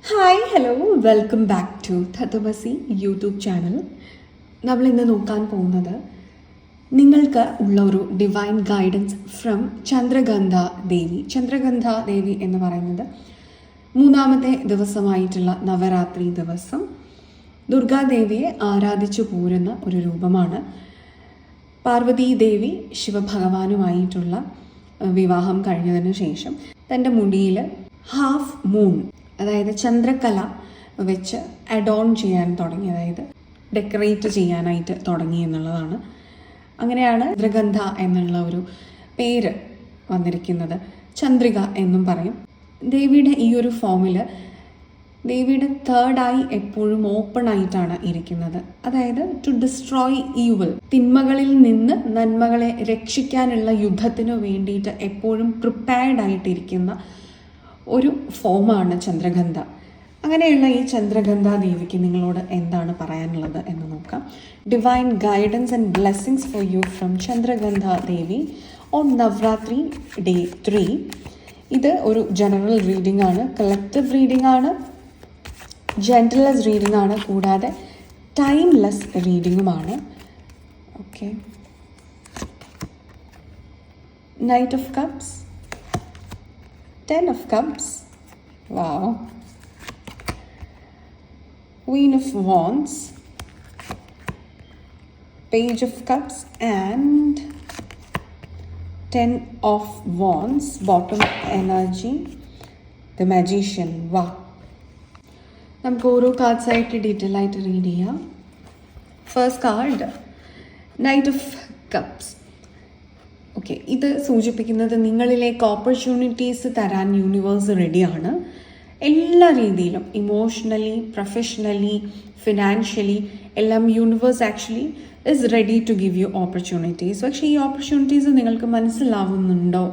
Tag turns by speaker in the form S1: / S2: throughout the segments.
S1: Hi hello welcome back to Tatvamasi YouTube channel. നമ്മൾ ഇന്ന് നോക്കാൻ പോകുന്നത് നിങ്ങൾക്ക് ഉള്ള ഒരു divine guidance from Chandraghanta Devi. Chandraghanta Devi എന്ന് പറയുന്നത് മൂന്നാമത്തെ ദിവസമായിട്ടുള്ള നവരാത്രി ദിവസം ദുർഗാദേവിയെ ആരാധിച്ചു പോരുന്ന ഒരു രൂപമാണ്. പാർവതി ദേവി ശിവഭഗവാനുമായിട്ടുള്ള വിവാഹം കഴിഞ്ഞതിന് ശേഷം തൻ്റെ മുടിയിൽ ഹാഫ് മൂൺ, അതായത് ചന്ദ്രക്കല വെച്ച് അഡോൺ ചെയ്യാൻ തുടങ്ങി, അതായത് ഡെക്കറേറ്റ് ചെയ്യാനായിട്ട് തുടങ്ങി എന്നുള്ളതാണ്. അങ്ങനെയാണ് ചന്ദ്രഗന്ധ എന്നുള്ള ഒരു പേര് വന്നിരിക്കുന്നത്. ചന്ദ്രിക എന്നും പറയും. ദേവിയുടെ ഈ ഒരു ഫോമിൽ ദേവിയുടെ തേർഡ് ഐ എപ്പോഴും ഓപ്പൺ ആയിട്ടാണ് ഇരിക്കുന്നത്. അതായത് ടു ഡിസ്ട്രോയ് ഈവിൾ, തിന്മകളിൽ നിന്ന് നന്മകളെ രക്ഷിക്കാനുള്ള യുദ്ധത്തിനു വേണ്ടിയിട്ട് എപ്പോഴും പ്രിപ്പയർഡ് ആയിട്ടിരിക്കുന്ന ഒരു ഫോമാണ് ചന്ദ്രഗന്ധ. അങ്ങനെയുള്ള ഈ ചന്ദ്രഗന്ധ ദേവിക്ക് നിങ്ങളോട് എന്താണ് പറയാനുള്ളത് എന്ന് നോക്കാം. Divine guidance and blessings for you from Chandraghanta Devi on Navratri day 3. ഇത് ഒരു ജനറൽ റീഡിംഗ് ആണ്, കളക്റ്റീവ് റീഡിംഗ് ആണ്, ജെന്റിൽനെസ് റീഡിംഗ് ആണ്, കൂടാതെ ടൈംലെസ് റീഡിങ്ങുമാണ്. Okay, knight of cups, 10 of Cups, wow, Queen of Wands, Page of Cups and 10 of Wands. Bottom energy, the Magician. Wow. നമുക്ക് ഓരോ cards ആയിട്ട് ഡീറ്റെയിൽ ആയിട്ട് റീഡ് ചെയ്യാം. First card knight of cups. Okay, ഇത് സൂചിപ്പിക്കുന്നത് നിങ്ങളിലേക്ക് opportunities തരാൻ universe റെഡിയാണ്. എല്ലാ രീതിയിലും ഇമോഷണലി, പ്രൊഫഷണലി, ഫിനാൻഷ്യലി എല്ലാം universe actually is ready to give you opportunities. പക്ഷേ ഈ ഓപ്പർച്യൂണിറ്റീസ് നിങ്ങൾക്ക് മനസ്സിലാവുന്നുണ്ടോ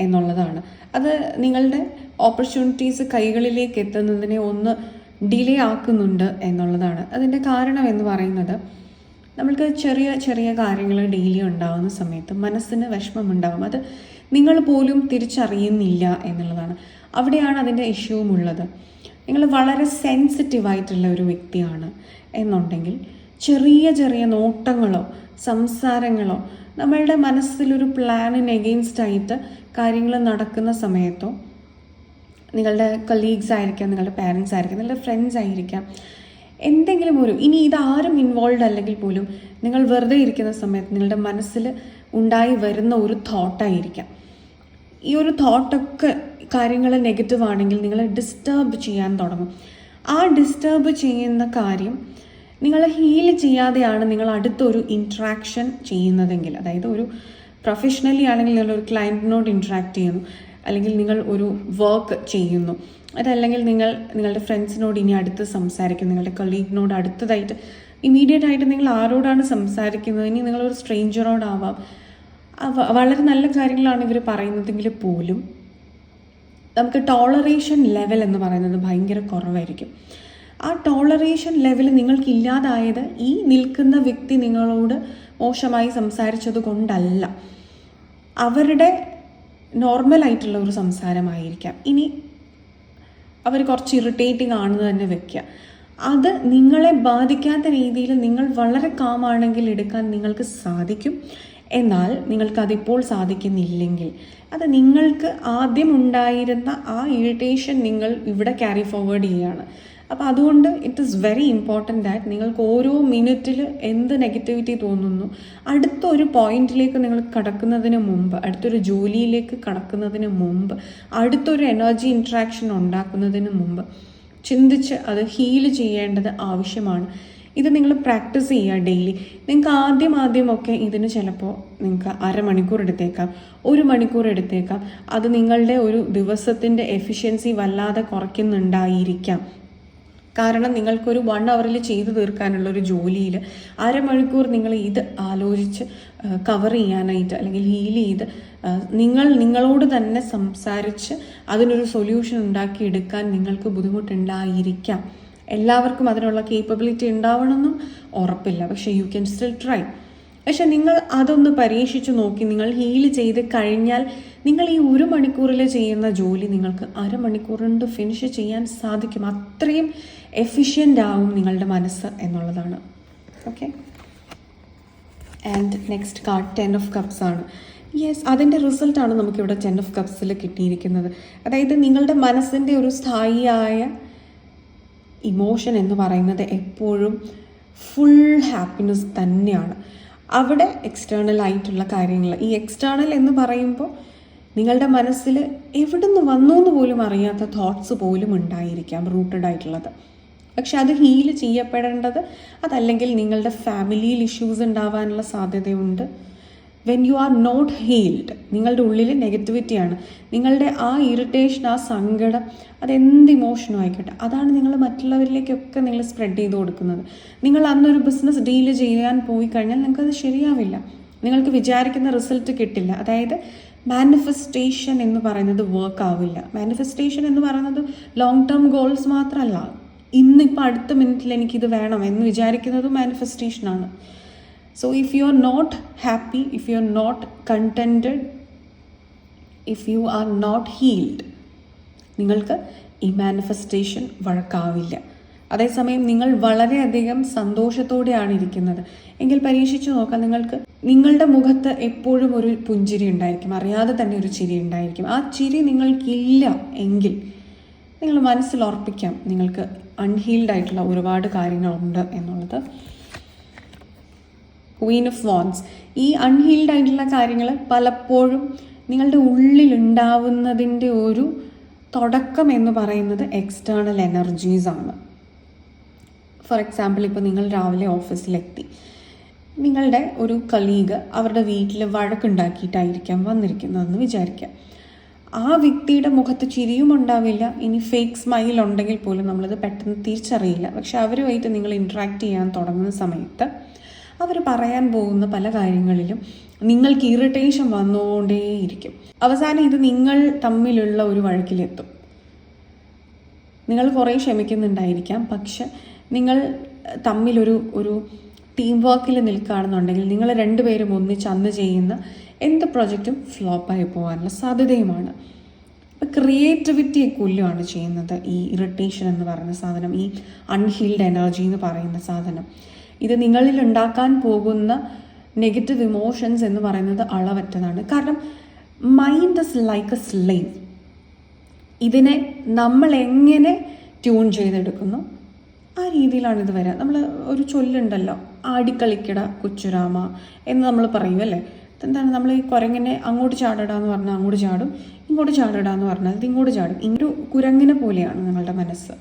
S1: എന്നുള്ളതാണ്. അത് നിങ്ങളുടെ ഓപ്പർച്യൂണിറ്റീസ് കൈകളിലേക്ക് എത്തുന്നതിനെ ഒന്ന് ഡിലേ ആക്കുന്നുണ്ട് എന്നുള്ളതാണ്. അതിൻ്റെ കാരണം എന്ന് പറയുന്നത്, നമ്മൾക്ക് ചെറിയ ചെറിയ കാര്യങ്ങൾ ഡെയിലി ഉണ്ടാകുന്ന സമയത്ത് മനസ്സിന് വിഷമമുണ്ടാകും. അത് നിങ്ങൾ പോലും തിരിച്ചറിയുന്നില്ല എന്നുള്ളതാണ്. അവിടെയാണ് അതിൻ്റെ ഇഷ്യൂവും ഉള്ളത്. നിങ്ങൾ വളരെ സെൻസിറ്റീവായിട്ടുള്ള ഒരു വ്യക്തിയാണ് എന്നുണ്ടെങ്കിൽ ചെറിയ ചെറിയ നോട്ടങ്ങളോ സംസാരങ്ങളോ നമ്മളുടെ മനസ്സിലൊരു പ്ലാനിന് എഗെയിൻസ്റ്റ് ആയിട്ട് കാര്യങ്ങൾ നടക്കുന്ന സമയത്തോ, നിങ്ങളുടെ കൊളീഗ്സ് ആയിരിക്കാം, നിങ്ങളുടെ പാരൻസ് ആയിരിക്കാം, നിങ്ങളുടെ ഫ്രണ്ട്സ് ആയിരിക്കാം, എന്തെങ്കിലും ഒരു, ഇനി ഇതാരും ഇൻവോൾവ് അല്ലെങ്കിൽ പോലും നിങ്ങൾ വെറുതെ ഇരിക്കുന്ന സമയത്ത് നിങ്ങളുടെ മനസ്സിൽ ഉണ്ടായി വരുന്ന ഒരു തോട്ടായിരിക്കാം. ഈ ഒരു തോട്ടൊക്കെ കാര്യങ്ങൾ നെഗറ്റീവ് ആണെങ്കിൽ നിങ്ങളെ ഡിസ്റ്റർബ് ചെയ്യാൻ തുടങ്ങും. ആ ഡിസ്റ്റർബ് ചെയ്യുന്ന കാര്യം നിങ്ങൾ ഹീൽ ചെയ്യാതെയാണ് നിങ്ങൾ അടുത്തൊരു ഇൻട്രാക്ഷൻ ചെയ്യുന്നതെങ്കിൽ, അതായത് ഒരു പ്രൊഫഷണലി ആണെങ്കിൽ നിങ്ങളൊരു ക്ലയൻറ്റിനോട് ഇൻട്രാക്ട് ചെയ്യുന്നു, അല്ലെങ്കിൽ നിങ്ങൾ ഒരു വർക്ക് ചെയ്യുന്നു, അതല്ലെങ്കിൽ നിങ്ങളുടെ ഫ്രണ്ട്സിനോട് ഇനി അടുത്ത് സംസാരിക്കും, നിങ്ങളുടെ കൊളീഗിനോട് അടുത്തതായിട്ട് ഇമീഡിയറ്റ് ആയിട്ട് നിങ്ങൾ ആരോടാണ് സംസാരിക്കുന്നത്, ഇനി നിങ്ങളൊരു സ്ട്രേഞ്ചറോടാവാം. വളരെ നല്ല കാര്യങ്ങളാണ് ഇവർ പറയുന്നതെങ്കിൽ പോലും നമുക്ക് ടോളറേഷൻ ലെവൽ എന്ന് പറയുന്നത് ഭയങ്കര കുറവായിരിക്കും. ആ ടോളറേഷൻ ലെവൽ നിങ്ങൾക്ക് ഇല്ലാതായത് ഈ നിൽക്കുന്ന വ്യക്തി നിങ്ങളോട് മോശമായി സംസാരിച്ചത് കൊണ്ടല്ല, അവരുടെ നോർമലായിട്ടുള്ള ഒരു സംസാരമായിരിക്കാം. ഇനി അവർ കുറച്ച് ഇറിറ്റേറ്റിംഗ് ആണെന്ന് തന്നെ വെക്കുക. അത് നിങ്ങളെ ബാധിക്കാത്ത രീതിയിൽ നിങ്ങൾ വളരെ കാമാണെങ്കിൽ എടുക്കാൻ നിങ്ങൾക്ക് സാധിക്കും. എന്നാൽ നിങ്ങൾക്കതിപ്പോൾ സാധിക്കുന്നില്ലെങ്കിൽ അത് നിങ്ങൾക്ക് ആദ്യം ഉണ്ടായിരുന്ന ആ ഇറിറ്റേഷൻ നിങ്ങൾ ഇവിടെ ക്യാരി ഫോർവേഡ് ചെയ്യുകയാണ്. അപ്പോൾ അതുകൊണ്ട് it is very important that നിങ്ങൾക്ക് ഓരോ മിനിറ്റിൽ എന്ത് നെഗറ്റിവിറ്റി തോന്നുന്നു, അടുത്തൊരു പോയിന്റിലേക്ക് നിങ്ങൾ കടക്കുന്നതിന് മുമ്പ്, അടുത്തൊരു ജോലിയിലേക്ക് കടക്കുന്നതിന് മുമ്പ്, അടുത്തൊരു എനർജി ഇൻട്രാക്ഷൻ ഉണ്ടാക്കുന്നതിന് മുമ്പ് ചിന്തിച്ച് അത് ഹീൽ ചെയ്യേണ്ടത് ആവശ്യമാണ്. ഇത് നിങ്ങൾ പ്രാക്ടീസ് ചെയ്യുക ഡെയിലി. നിങ്ങൾക്ക് ആദ്യമൊക്കെ ഇതിന് ചിലപ്പോൾ നിങ്ങൾക്ക് അരമണിക്കൂർ എടുത്തേക്കാം, 1 മണിക്കൂർ എടുത്തേക്കാം. അത് നിങ്ങളുടെ ഒരു ദിവസത്തിൻ്റെ എഫിഷ്യൻസി വല്ലാതെ കുറയ്ക്കുന്നുണ്ടായിരിക്കാം. കാരണം നിങ്ങൾക്കൊരു 1 അവറിൽ ചെയ്തു തീർക്കാനുള്ളൊരു ജോലിയിൽ അരമണിക്കൂർ നിങ്ങൾ ഇത് ആലോചിച്ച് കവർ ചെയ്യാനായിട്ട് അല്ലെങ്കിൽ ഹീൽ ചെയ്ത് നിങ്ങളോട് തന്നെ സംസാരിച്ച് അതിനൊരു സൊല്യൂഷൻ ഉണ്ടാക്കിയെടുക്കാൻ നിങ്ങൾക്ക് ബുദ്ധിമുട്ടുണ്ടായിരിക്കാം. എല്ലാവർക്കും അതിനുള്ള കേപ്പബിലിറ്റി ഉണ്ടാവണമെന്നും ഉറപ്പില്ല, പക്ഷേ യു ക്യാൻ സ്റ്റിൽ ട്രൈ. പക്ഷെ നിങ്ങൾ അതൊന്ന് പരീക്ഷിച്ച് നോക്കി, നിങ്ങൾ ഹീൽ ചെയ്ത് കഴിഞ്ഞാൽ നിങ്ങൾ ഈ 1 മണിക്കൂറിൽ ചെയ്യുന്ന ജോലി നിങ്ങൾക്ക് അരമണിക്കൂർ കൊണ്ട് ഫിനിഷ് ചെയ്യാൻ സാധിക്കും. അത്രയും എഫിഷ്യൻ്റ് ആവും നിങ്ങളുടെ മനസ്സ് എന്നുള്ളതാണ്. Okay, and next card 10 of cups ആണ്. യെസ്, അതിൻ്റെ റിസൾട്ടാണ് നമുക്കിവിടെ 10 ഓഫ് കപ്സിൽ കിട്ടിയിരിക്കുന്നത്. അതായത് നിങ്ങളുടെ മനസ്സിൻ്റെ ഒരു സ്ഥായിയായ ഇമോഷൻ എന്ന് പറയുന്നത് എപ്പോഴും ഫുൾ ഹാപ്പിനെസ് തന്നെയാണ്. അവിടെ എക്സ്റ്റേണൽ ആയിട്ടുള്ള കാര്യങ്ങൾ, ഈ എക്സ്റ്റേണൽ എന്ന് പറയുമ്പോൾ നിങ്ങളുടെ മനസ്സിൽ എവിടെ നിന്ന് വന്നു എന്ന് പോലും അറിയാത്ത തോട്ട്സ് പോലും ഉണ്ടായിരിക്കാം റൂട്ടഡ് ആയിട്ടുള്ളത്. പക്ഷെ അത് ഹീൽ ചെയ്യപ്പെടേണ്ടത്, അതല്ലെങ്കിൽ നിങ്ങളുടെ ഫാമിലിയിൽ ഇഷ്യൂസ് ഉണ്ടാവാനുള്ള സാധ്യതയുണ്ട്. When you are not healed, നിങ്ങളുടെ ഉള്ളിൽ നെഗറ്റിവിറ്റിയാണ്, നിങ്ങളുടെ ആ ഇറിറ്റേഷൻ, ആ സങ്കടം, അതെന്ത് ഇമോഷനും ആയിക്കോട്ടെ, അതാണ് നിങ്ങൾ മറ്റുള്ളവരിലേക്കൊക്കെ നിങ്ങൾ സ്പ്രെഡ് ചെയ്ത് കൊടുക്കുന്നത്. നിങ്ങൾ അന്നൊരു ബിസിനസ് ഡീല് ചെയ്യാൻ പോയി കഴിഞ്ഞാൽ നിങ്ങൾക്കത് ശരിയാവില്ല, നിങ്ങൾക്ക് വിചാരിക്കുന്ന റിസൾട്ട് കിട്ടില്ല. അതായത് മാനിഫെസ്റ്റേഷൻ എന്ന് പറയുന്നത് വർക്ക് ആവില്ല. മാനിഫെസ്റ്റേഷൻ എന്ന് പറയുന്നത് ലോങ് ടേം ഗോൾസ് മാത്രമല്ല, ഇന്നിപ്പോൾ അടുത്ത മിനിറ്റിൽ എനിക്കിത് വേണം എന്ന് വിചാരിക്കുന്നതും മാനിഫെസ്റ്റേഷനാണ്. So if you are not happy, if you are not contented, if you are not healed, നിങ്ങൾക്ക് ഈ മാനിഫെസ്റ്റേഷൻ വർക്കാവില്ല. അതേസമയം നിങ്ങൾ വളരെയധികം സന്തോഷത്തോടെയാണ് ഇരിക്കുന്നത് എങ്കിൽ പരീക്ഷിച്ച് നോക്കാം, നിങ്ങൾക്ക് നിങ്ങളുടെ മുഖത്ത് എപ്പോഴും ഒരു പുഞ്ചിരി ഉണ്ടായിരിക്കും, അറിയാതെ തന്നെ ഒരു ചിരി ഉണ്ടായിരിക്കും. ആ ചിരി നിങ്ങൾക്കില്ല എങ്കിൽ നിങ്ങൾ മനസ്സിൽ ഉറപ്പിക്കാം നിങ്ങൾക്ക് അൺഹീൽഡ് ആയിട്ടുള്ള ഒരുപാട് കാര്യങ്ങളുണ്ട് എന്നുള്ളത്. ക്വീൻ ഓഫ് വാൻഡ്സ്, ഈ അൺഹീൽഡ് ആയിട്ടുള്ള കാര്യങ്ങൾ പലപ്പോഴും നിങ്ങളുടെ ഉള്ളിലുണ്ടാവുന്നതിൻ്റെ ഒരു തുടക്കം എന്ന് പറയുന്നത് എക്സ്റ്റേണൽ എനർജീസ് ആണ്. ഫോർ എക്സാമ്പിൾ, ഇപ്പോൾ നിങ്ങൾ രാവിലെ ഓഫീസിലെത്തി, നിങ്ങളുടെ ഒരു കലീഗ് അവരുടെ വീട്ടിൽ വഴക്കുണ്ടാക്കിയിട്ടായിരിക്കാം വന്നിരിക്കുന്നതെന്ന് വിചാരിക്കാം. ആ വ്യക്തിയുടെ മുഖത്ത് ചിരിയും ഉണ്ടാവില്ല, ഇനി ഫേക്ക് സ്മൈൽ ഉണ്ടെങ്കിൽ പോലും നമ്മളത് പെട്ടെന്ന് തിരിച്ചറിയില്ല. പക്ഷെ അവരുമായിട്ട് നിങ്ങൾ ഇൻട്രാക്ട് ചെയ്യാൻ തുടങ്ങുന്ന സമയത്ത് അവർ പറയാൻ പോകുന്ന പല കാര്യങ്ങളിലും നിങ്ങൾക്ക് ഇറിറ്റേഷൻ വന്നുകൊണ്ടേയിരിക്കും. അവസാനം ഇത് നിങ്ങൾ തമ്മിലുള്ള ഒരു വഴക്കിലെത്തും. നിങ്ങൾ കുറേ ക്ഷമിക്കുന്നുണ്ടായിരിക്കാം, പക്ഷെ നിങ്ങൾ തമ്മിലൊരു ടീം വർക്കിൽ നിൽക്കുകയാണെന്നുണ്ടെങ്കിൽ നിങ്ങൾ രണ്ടുപേരും ഒന്നിച്ച് അന്ന് ചെയ്യുന്ന എന്ത് പ്രൊജക്റ്റും ഫ്ലോപ്പായി പോകാനുള്ള സാധ്യതയുമാണ്. അപ്പോൾ ക്രിയേറ്റിവിറ്റിയെ കൊല്ലുകയാണ് ചെയ്യുന്നത് ഈ ഇറിറ്റേഷൻ എന്ന് പറയുന്ന സാധനം, ഈ അൺഹീൽഡ് എനർജി എന്ന് പറയുന്ന സാധനം. ഇത് നിങ്ങളിൽ ഉണ്ടാക്കാൻ പോകുന്ന നെഗറ്റീവ് ഇമോഷൻസ് എന്ന് പറയുന്നത് അളവറ്റതാണ്. കാരണം mind is like A slave. ഇതിനെ നമ്മൾ എങ്ങനെ ട്യൂൺ ചെയ്തെടുക്കുന്നു ആ രീതിയിലാണ് ഇത് വരിക. നമ്മൾ ഒരു ചൊല്ലുണ്ടല്ലോ, ആടിക്കളിക്കട കൊച്ചുരാമ എന്ന് നമ്മൾ പറയും അല്ലേ. എന്താണ്, നമ്മൾ ഈ കുരങ്ങിനെ അങ്ങോട്ട് ചാടടാന്ന് പറഞ്ഞാൽ അങ്ങോട്ട് ചാടും, ഇങ്ങോട്ട് ചാടടാന്ന് പറഞ്ഞാൽ ഇത് ഇങ്ങോട്ട് ചാടും. ഇങ്ങൊരു കുരങ്ങിനെ പോലെയാണ് നിങ്ങളുടെ മനസ്സ്.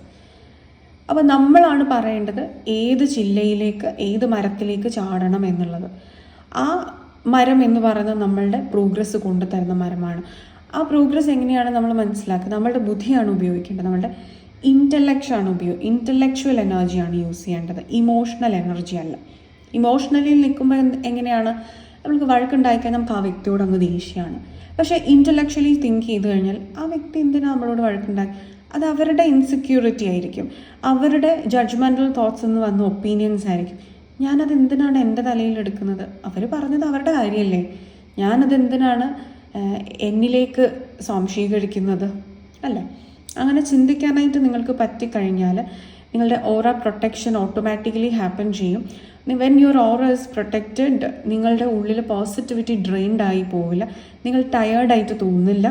S1: അപ്പോൾ നമ്മളാണ് പറയേണ്ടത് ഏത് ചില്ലയിലേക്ക്, ഏത് മരത്തിലേക്ക് ചാടണം എന്നുള്ളത്. ആ മരം എന്ന് പറയുന്നത് നമ്മളുടെ പ്രോഗ്രസ് കൊണ്ടുതരുന്ന മരമാണ്. ആ പ്രോഗ്രസ് എങ്ങനെയാണ് നമ്മൾ മനസ്സിലാക്കുക? നമ്മളുടെ ബുദ്ധിയാണ് ഉപയോഗിക്കേണ്ടത്, നമ്മളുടെ ഇൻ്റലക്ച്വൽ എനർജിയാണ് യൂസ് ചെയ്യേണ്ടത്, ഇമോഷണൽ എനർജി അല്ല. ഇമോഷണലിൽ നിൽക്കുമ്പോൾ എങ്ങനെയാണ്, നമുക്ക് വഴക്കുണ്ടായിക്കഴിഞ്ഞാൽ നമുക്ക് ആ വ്യക്തിയോട് അങ്ങ് ദേഷ്യമാണ്. പക്ഷേ ഇൻ്റലക്ച്വലി തിങ്ക് ചെയ്ത് കഴിഞ്ഞാൽ ആ വ്യക്തി എന്തിനാണ് നമ്മളോട് വഴക്കുണ്ടാക്കി, അത് അവരുടെ ഇൻസെക്യൂരിറ്റി ആയിരിക്കും, അവരുടെ ജഡ്ജ്മെൻ്റൽ തോട്ട്സ് എന്ന് വന്ന ഒപ്പീനിയൻസ് ആയിരിക്കും. ഞാനത് എന്തിനാണ് എൻ്റെ തലയിൽ എടുക്കുന്നത്? അവർ പറഞ്ഞത് അവരുടെ കാര്യമല്ലേ, ഞാനത് എന്തിനാണ് എന്നിലേക്ക് സ്വാംശീകരിക്കുന്നത് അല്ലേ? അങ്ങനെ ചിന്തിക്കാനായിട്ട് നിങ്ങൾക്ക് പറ്റിക്കഴിഞ്ഞാൽ നിങ്ങളുടെ ഓറ പ്രൊട്ടക്ഷൻ ഓട്ടോമാറ്റിക്കലി ഹാപ്പൻ ചെയ്യും. When your aura is protected, നിങ്ങളുടെ ഉള്ളിൽ പോസിറ്റിവിറ്റി ഡ്രെയിൻഡ് ആയി പോവില്ല, നിങ്ങൾ ടയേർഡായിട്ട് തോന്നില്ല.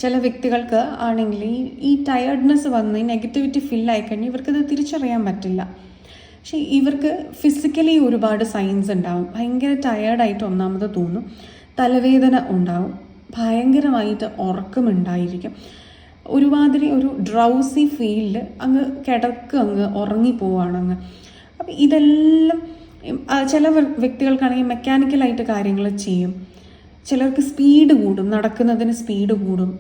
S1: ചില വ്യക്തികൾക്ക് ആണെങ്കിൽ ഈ ടയേർഡ്നെസ് വന്ന് ഈ നെഗറ്റിവിറ്റി ഫില്ലായി കഴിഞ്ഞാൽ ഇവർക്കത് തിരിച്ചറിയാൻ പറ്റില്ല. പക്ഷേ ഇവർക്ക് ഫിസിക്കലി ഒരുപാട് സൈൻസ് ഉണ്ടാവും. ഭയങ്കര ടയേർഡായിട്ട് ഒന്നാമത് തോന്നും, തലവേദന ഉണ്ടാവും, ഭയങ്കരമായിട്ട് ഉറക്കമുണ്ടായിരിക്കും, ഒരുമാതിരി ഒരു ഡ്രൗസി ഫീലിൽ അങ്ങ് അങ്ങ് ഉറങ്ങിപ്പോവാണ് അങ്ങ്. അപ്പം ഇതെല്ലാം ചില വ്യക്തികൾക്കാണെങ്കിൽ മെക്കാനിക്കലായിട്ട് കാര്യങ്ങൾ ചെയ്യും, ചിലർക്ക് സ്പീഡ് കൂടും, നടക്കുന്നതിന് സ്പീഡ് കൂടും.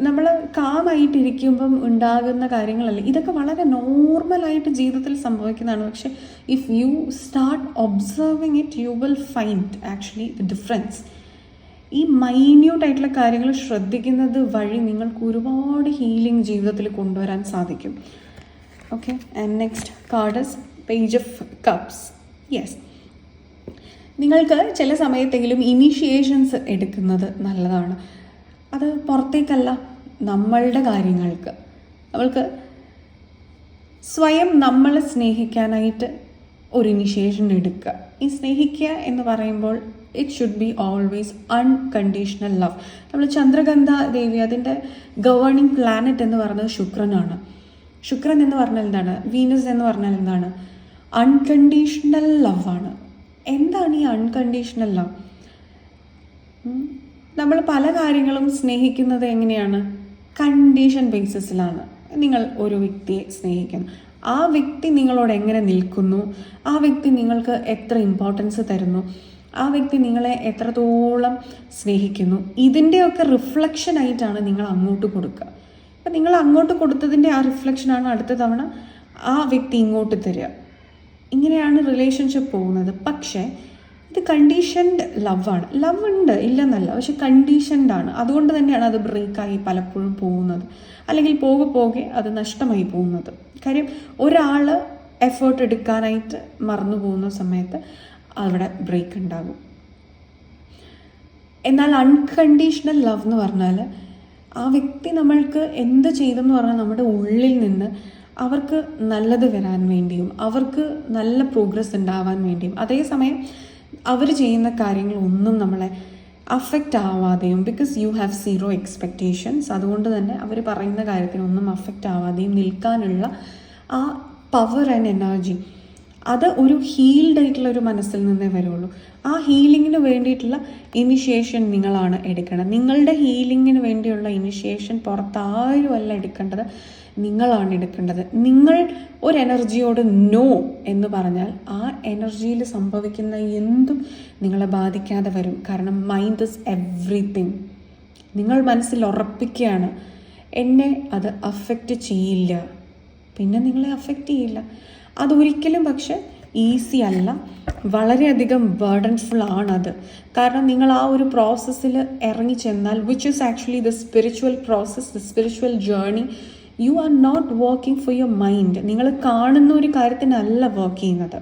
S1: നമ്മൾ കാമായിട്ടിരിക്കുമ്പം ഉണ്ടാകുന്ന കാര്യങ്ങളല്ല, ഇതൊക്കെ വളരെ നോർമലായിട്ട് ജീവിതത്തിൽ സംഭവിക്കുന്നതാണ്. പക്ഷെ if you start observing it, you will find actually the difference. ഈ മൈന്യൂട്ടായിട്ടുള്ള കാര്യങ്ങൾ ശ്രദ്ധിക്കുന്നത് വഴി നിങ്ങൾക്ക് ഒരുപാട് ഹീലിംഗ് ജീവിതത്തിൽ കൊണ്ടുവരാൻ സാധിക്കും. Okay, and next card is page of cups. Yes, നിങ്ങൾക്ക് ചില സമയത്തെങ്കിലും ഇനീഷ്യേഷൻസ് എടുക്കുന്നത് നല്ലതാണ്. അത് പുറത്തേക്കല്ല, നമ്മളുടെ കാര്യങ്ങൾക്ക്. നമ്മൾക്ക് സ്വയം നമ്മളെ സ്നേഹിക്കാനായിട്ട് ഒരു ഇനിഷ്യേഷൻ എടുക്കുക. ഈ സ്നേഹിക്കുക എന്ന് പറയുമ്പോൾ it should be always unconditional love. നമ്മൾ ചന്ദ്രഗന്ധ ദേവി, അതിൻ്റെ ഗവേണിംഗ് പ്ലാനറ്റ് എന്ന് പറയുന്നത് ശുക്രനാണ്. ശുക്രൻ എന്ന് പറഞ്ഞാൽ എന്താണ്? വീനസ് എന്ന് പറഞ്ഞാൽ എന്താണ്? അൺകണ്ടീഷണൽ ലവ് ആണ്. എന്താണ് ഈ അൺകണ്ടീഷണൽ ലവ്? നമ്മൾ പല കാര്യങ്ങളും സ്നേഹിക്കുന്നത് എങ്ങനെയാണ്? കണ്ടീഷൻ ബേസിസിലാണ്. നിങ്ങൾ ഒരു വ്യക്തിയെ സ്നേഹിക്കുന്നു, ആ വ്യക്തി നിങ്ങളോട് എങ്ങനെ നിൽക്കുന്നു, ആ വ്യക്തി നിങ്ങൾക്ക് എത്ര ഇമ്പോർട്ടൻസ് തരുന്നു, ആ വ്യക്തി നിങ്ങളെ എത്രത്തോളം സ്നേഹിക്കുന്നു, ഇതിൻ്റെയൊക്കെ റിഫ്ലക്ഷനായിട്ടാണ് നിങ്ങൾ അങ്ങോട്ട് കൊടുക്കുക. അപ്പം നിങ്ങൾ അങ്ങോട്ട് കൊടുത്തതിൻ്റെ ആ റിഫ്ലക്ഷനാണ് അടുത്ത തവണ ആ വ്യക്തി ഇങ്ങോട്ട് തരിക. ഇങ്ങനെയാണ് റിലേഷൻഷിപ്പ് പോകുന്നത്. പക്ഷേ ഇത് കണ്ടീഷൻഡ് ലവാണ്. ലവ് ഉണ്ട്, ഇല്ലെന്നല്ല, പക്ഷെ കണ്ടീഷൻഡ് ആണ്. അതുകൊണ്ട് തന്നെയാണ് അത് ബ്രേക്കായി പലപ്പോഴും പോകുന്നത്, അല്ലെങ്കിൽ പോകെ അത് നഷ്ടമായി പോകുന്നത്. കാര്യം ഒരാൾ എഫേർട്ട് എടുക്കാനായിട്ട് മറന്നു പോകുന്ന സമയത്ത് അവിടെ ബ്രേക്ക് ഉണ്ടാകും. എന്നാൽ അൺകണ്ടീഷണൽ ലവ് എന്ന് പറഞ്ഞാൽ ആ വ്യക്തി നമ്മൾക്ക് എന്ത് ചെയ്തെന്ന് പറഞ്ഞാൽ നമ്മുടെ ഉള്ളിൽ നിന്ന് അവർക്ക് നല്ലത് വരാൻ വേണ്ടിയും അവർക്ക് നല്ല പ്രോഗ്രസ് ഉണ്ടാവാൻ വേണ്ടിയും, അതേസമയം അവർ ചെയ്യുന്ന കാര്യങ്ങളൊന്നും നമ്മളെ അഫക്റ്റ് ആവാതെയും, because you have zero expectations, അതുകൊണ്ട് തന്നെ അവർ പറയുന്ന കാര്യത്തിനൊന്നും അഫക്റ്റ് ആവാതെയും നിൽക്കാനുള്ള ആ പവർ ആൻഡ് എനർജി, അത് ഒരു ഹീൽഡ് ആയിട്ടുള്ള ഒരു മനസ്സിൽ നിന്നേ വരുള്ളൂ. ആ ഹീലിങ്ങിന് വേണ്ടിയിട്ടുള്ള ഇനിഷ്യേഷൻ നിങ്ങളാണ് എടുക്കേണ്ടത്. നിങ്ങളുടെ ഹീലിങ്ങിന് വേണ്ടിയുള്ള ഇനിഷ്യേഷൻ പുറത്താരും അല്ല എടുക്കേണ്ടത്, നിങ്ങളാണ് എടുക്കേണ്ടത്. നിങ്ങൾ ഒരു എനർജിയോട് നോ എന്ന് പറഞ്ഞാൽ ആ എനർജിയിൽ സംഭവിക്കുന്ന എന്തും നിങ്ങളെ ബാധിക്കാതെ വരും. കാരണം മൈൻഡ് ഇസ് എവ്രിതിങ്. നിങ്ങൾ മനസ്സിൽ ഉറപ്പിക്കുകയാണ് എന്നെ അത് അഫക്റ്റ് ചെയ്യില്ല, പിന്നെ നിങ്ങളെ അഫക്റ്റ് ചെയ്യില്ല. അതൊരിക്കലും പക്ഷെ ഈസി അല്ല, വളരെയധികം ബേർഡൻഫുൾ ആണത്. കാരണം നിങ്ങൾ ആ ഒരു പ്രോസസ്സിൽ ഇറങ്ങി ചെന്നാൽ, which is actually the spiritual process, the spiritual journey, you are not working for your mind. നിങ്ങൾ കാണുന്ന ഒരു കാര്യത്തിനല്ല വർക്ക് ചെയ്യുന്നത്.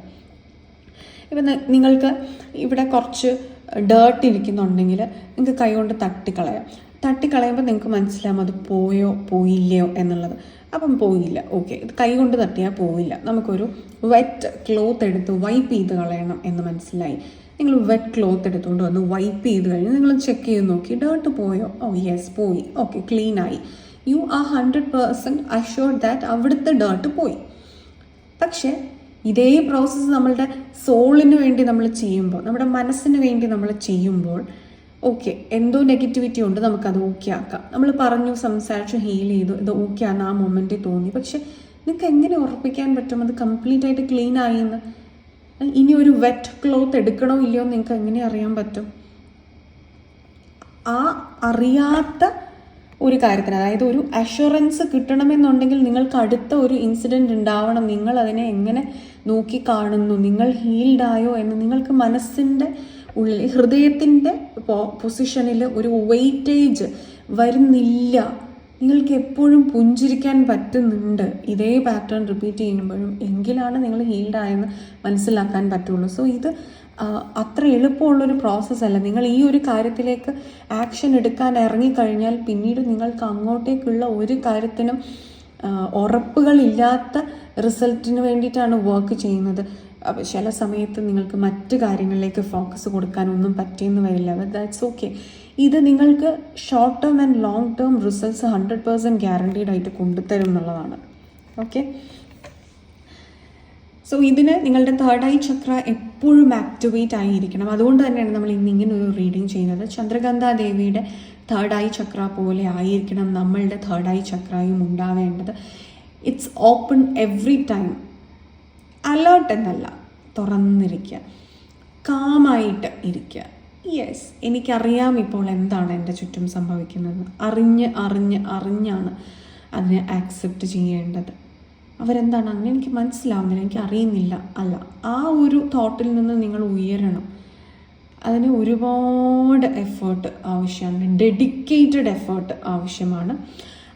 S1: ഇപ്പം നിങ്ങൾക്ക് ഇവിടെ കുറച്ച് ഡേർട്ട് ഇരിക്കുന്നുണ്ടെങ്കിൽ നിങ്ങൾക്ക് കൈകൊണ്ട് തട്ടിക്കളയുമ്പോൾ നിങ്ങൾക്ക് മനസ്സിലാവും അത് പോയോ പോയില്ലയോ എന്നുള്ളത്. അപ്പം പോയില്ല, ഓക്കെ, ഇത് കൈ കൊണ്ട് തട്ടിയാൽ പോവില്ല, നമുക്കൊരു വെറ്റ് ക്ലോത്ത് എടുത്ത് വൈപ്പ് ചെയ്ത് കളയണം എന്ന് മനസ്സിലായി. നിങ്ങൾ വെറ്റ് ക്ലോത്ത് എടുത്തുകൊണ്ട് വന്ന് വൈപ്പ് ചെയ്ത് കഴിഞ്ഞ് നിങ്ങൾ ചെക്ക് ചെയ്ത് നോക്കി, ഡേർട്ട് പോയോ? ഓ യെസ് പോയി, ഓക്കെ, ക്ലീനായി. യു ആർ 100% അഷ്യൂർഡ് ദാറ്റ് അവിടുത്തെ ഡേർട്ട് പോയി. പക്ഷേ ഇതേ പ്രോസസ്സ് നമ്മളുടെ സോളിന് വേണ്ടി നമ്മൾ ചെയ്യുമ്പോൾ, നമ്മുടെ മനസ്സിന് വേണ്ടി നമ്മൾ ചെയ്യുമ്പോൾ, ഓക്കെ എന്തോ നെഗറ്റിവിറ്റി ഉണ്ട്, നമുക്കത് ഓക്കെ ആക്കാം. നമ്മൾ പറഞ്ഞു, സംസാരിച്ചു, ഹീൽ ചെയ്തു, ഇത് ഓക്കെ ആണ് ആ മൊമെൻറ്റിൽ തോന്നി. പക്ഷെ നിങ്ങൾക്ക് എങ്ങനെ ഉറപ്പിക്കാൻ പറ്റും അത് കംപ്ലീറ്റ് ആയിട്ട് ക്ലീൻ ആയി എന്ന്? ഇനി ഒരു വെറ്റ് ക്ലോത്ത് എടുക്കണോ ഇല്ലയോ എന്ന് നിങ്ങൾക്ക് എങ്ങനെ അറിയാൻ പറ്റും? ആ അറിയാത്ത ഒരു കാര്യത്തിന്, അതായത് ഒരു അഷുറൻസ് കിട്ടണമെന്നുണ്ടെങ്കിൽ നിങ്ങൾക്ക് അടുത്ത ഒരു ഇൻസിഡൻറ്റ് ഉണ്ടാവണം. നിങ്ങൾ അതിനെ എങ്ങനെ നോക്കി കാണുന്നു, നിങ്ങൾ ഹീൽഡായോ എന്ന് നിങ്ങൾക്ക് മനസ്സിൻ്റെ ഉള്ളിൽ, ഹൃദയത്തിൻ്റെ പൊസിഷനിൽ ഒരു വെയിറ്റേജ് വരുന്നില്ല. നിങ്ങൾക്ക് എപ്പോഴും പുഞ്ചിരിക്കാൻ പറ്റുന്നുണ്ട് ഇതേ പാറ്റേൺ റിപ്പീറ്റ് ചെയ്യുമ്പോഴും, എങ്കിലാണ് നിങ്ങൾ ഹീൽഡായെന്ന് മനസ്സിലാക്കാൻ പറ്റുള്ളൂ. സോ ഇത് അത്ര എളുപ്പമുള്ളൊരു പ്രോസസ്സല്ല. നിങ്ങൾ ഈ ഒരു കാര്യത്തിലേക്ക് ആക്ഷൻ എടുക്കാൻ ഇറങ്ങിക്കഴിഞ്ഞാൽ പിന്നീട് നിങ്ങൾക്ക് അങ്ങോട്ടേക്കുള്ള ഒരു കാര്യത്തിനും ഉറപ്പുകളില്ലാത്ത റിസൾട്ടിന് വേണ്ടിയിട്ടാണ് വർക്ക് ചെയ്യുന്നത്. അപ്പോൾ ചില സമയത്ത് നിങ്ങൾക്ക് മറ്റ് കാര്യങ്ങളിലേക്ക് ഫോക്കസ് കൊടുക്കാനൊന്നും പറ്റിയെന്ന് വരില്ല. But that's okay. ഇത് നിങ്ങൾക്ക് short term and long term results 100% guaranteed ആയിട്ട് കൊണ്ടുതരും എന്നുള്ളതാണ്. ഓക്കെ, സോ ഇതിന് നിങ്ങളുടെ തേർഡ് ഐ ചക്ര എപ്പോഴും ആക്ടിവേറ്റ് ആയിരിക്കണം. അതുകൊണ്ട് തന്നെയാണ് നമ്മൾ ഇന്ന് ഇങ്ങനെ ഒരു റീഡിങ് ചെയ്യുന്നത്. ചന്ദ്രഗന്ധ ദേവിയുടെ തേർഡ് ഐ ചക്ര പോലെ ആയിരിക്കണം നമ്മളുടെ തേർഡ് ഐ ചക്രയും ഉണ്ടാവേണ്ടത്. It's open every time. Alert എന്നല്ല, തുറന്നിരിക്കുക, കാമായിട്ട് ഇരിക്കുക. യെസ്, എനിക്കറിയാം ഇപ്പോൾ എന്താണ് എൻ്റെ ചുറ്റും സംഭവിക്കുന്നത്. അറിഞ്ഞാണ് അതിനെ ആക്സെപ്റ്റ് ചെയ്യേണ്ടത്. അവരെന്താണ് അങ്ങനെ എനിക്ക് മനസ്സിലാവുന്നില്ല, എനിക്ക് അറിയുന്നില്ല, അല്ല, ആ ഒരു തോട്ടിൽ നിന്ന് നിങ്ങൾ ഉയരണം. അതിന് ഒരുപാട് എഫേർട്ട് ആവശ്യമാണ്, ഡെഡിക്കേറ്റഡ് എഫേർട്ട് ആവശ്യമാണ്.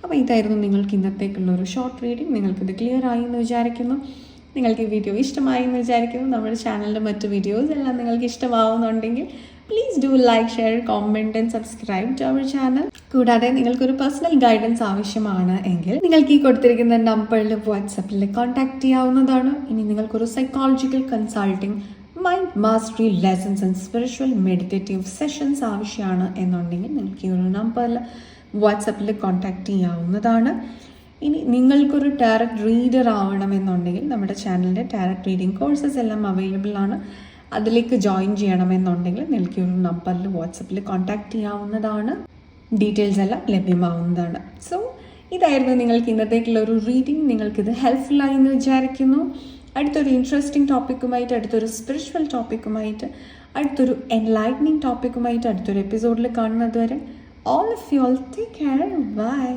S1: അപ്പോൾ ഇതായിരുന്നു നിങ്ങൾക്ക് ഇന്നത്തേക്കുള്ളൊരു ഷോർട്ട് റീഡിങ്. നിങ്ങൾക്കിത് ക്ലിയർ ആയി എന്ന് വിചാരിക്കുന്നു. നിങ്ങൾക്ക് ഈ വീഡിയോ ഇഷ്ടമായി എന്ന് വിചാരിക്കുന്നു. നമ്മുടെ ചാനലിൻ്റെ മറ്റ് വീഡിയോസ് എല്ലാം നിങ്ങൾക്ക് ഇഷ്ടമാവുന്നുണ്ടെങ്കിൽ please do like, share, comment and subscribe to our channel. കൂടാതെ നിങ്ങൾക്കൊരു പേഴ്സണൽ ഗൈഡൻസ് ആവശ്യമാണ് എങ്കിൽ നിങ്ങൾക്ക് ഈ കൊടുത്തിരിക്കുന്ന നമ്പറിൽ വാട്സപ്പിൽ കോൺടാക്ട് ചെയ്യാവുന്നതാണ്. ഇനി നിങ്ങൾക്കൊരു psychological consulting, mind mastery lessons and spiritual meditative sessions ആവശ്യമാണ് എന്നുണ്ടെങ്കിൽ നിങ്ങൾക്ക് ഈ ഒരു നമ്പറിൽ വാട്സപ്പിൽ കോൺടാക്ട് ചെയ്യാവുന്നതാണ്. ഇനി നിങ്ങൾക്കൊരു ടാരറ്റ് റീഡർ ആവണമെന്നുണ്ടെങ്കിൽ നമ്മുടെ ചാനലിൻ്റെ ടാരറ്റ് റീഡിംഗ് കോഴ്സസ് എല്ലാം അവൈലബിൾ ആണ്. അതിലേക്ക് ജോയിൻ ചെയ്യണമെന്നുണ്ടെങ്കിൽ നിങ്ങൾക്ക് ഒരു നമ്പറിൽ വാട്സപ്പിൽ കോൺടാക്ട് ചെയ്യാവുന്നതാണ്. ഡീറ്റെയിൽസ് എല്ലാം ലഭ്യമാവുന്നതാണ്. സോ ഇതായിരുന്നു നിങ്ങൾക്ക് ഇന്നത്തേക്കുള്ള ഒരു റീഡിംഗ്. നിങ്ങൾക്കിത് ഹെൽപ്ഫുള്ളായി എന്ന് വിചാരിക്കുന്നു. അടുത്തൊരു ഇൻട്രസ്റ്റിംഗ് ടോപ്പിക്കുമായിട്ട്, അടുത്തൊരു സ്പിരിച്വൽ ടോപ്പിക്കുമായിട്ട്, അടുത്തൊരു എൻലൈറ്റനിങ് ടോപ്പിക്കുമായിട്ട് അടുത്തൊരു എപ്പിസോഡിൽ കാണുന്നത് വരെ all of you all take care. Bye.